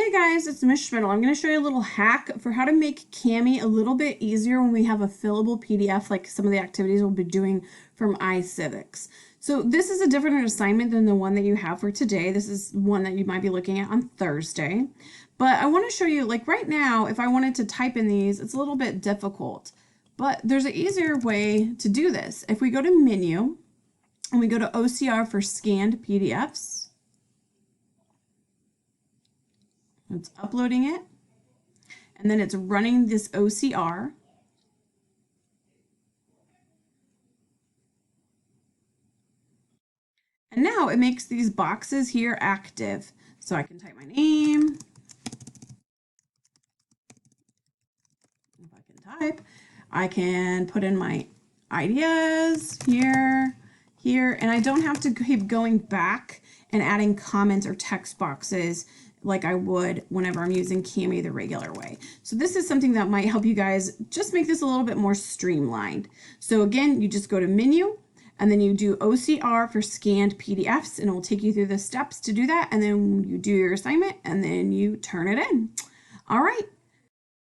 Hey guys, it's Miss Schmidl. I'm going to show you a little hack for how to make Cami a little bit easier when we have a fillable PDF like some of the activities we'll be doing from iCivics. So this is a different assignment than the one that you have for today. This is one that you might be looking at on Thursday. But I want to show you, like right now, if I wanted to type in these, it's a little bit difficult. But there's an easier way to do this. If we go to Menu and we go to OCR for scanned PDFs, it's uploading it, and then it's running this OCR. And now it makes these boxes here active. So I can type my name. If I can type, I can put in my ideas here, and I don't have to keep going back and adding comments or text boxes like I would whenever I'm using Cami the regular way. So this is something that might help you guys just make this a little bit more streamlined. So again, you just go to Menu, and then you do OCR for scanned PDFs, and it will take you through the steps to do that, and then you do your assignment, and then you turn it in. All right,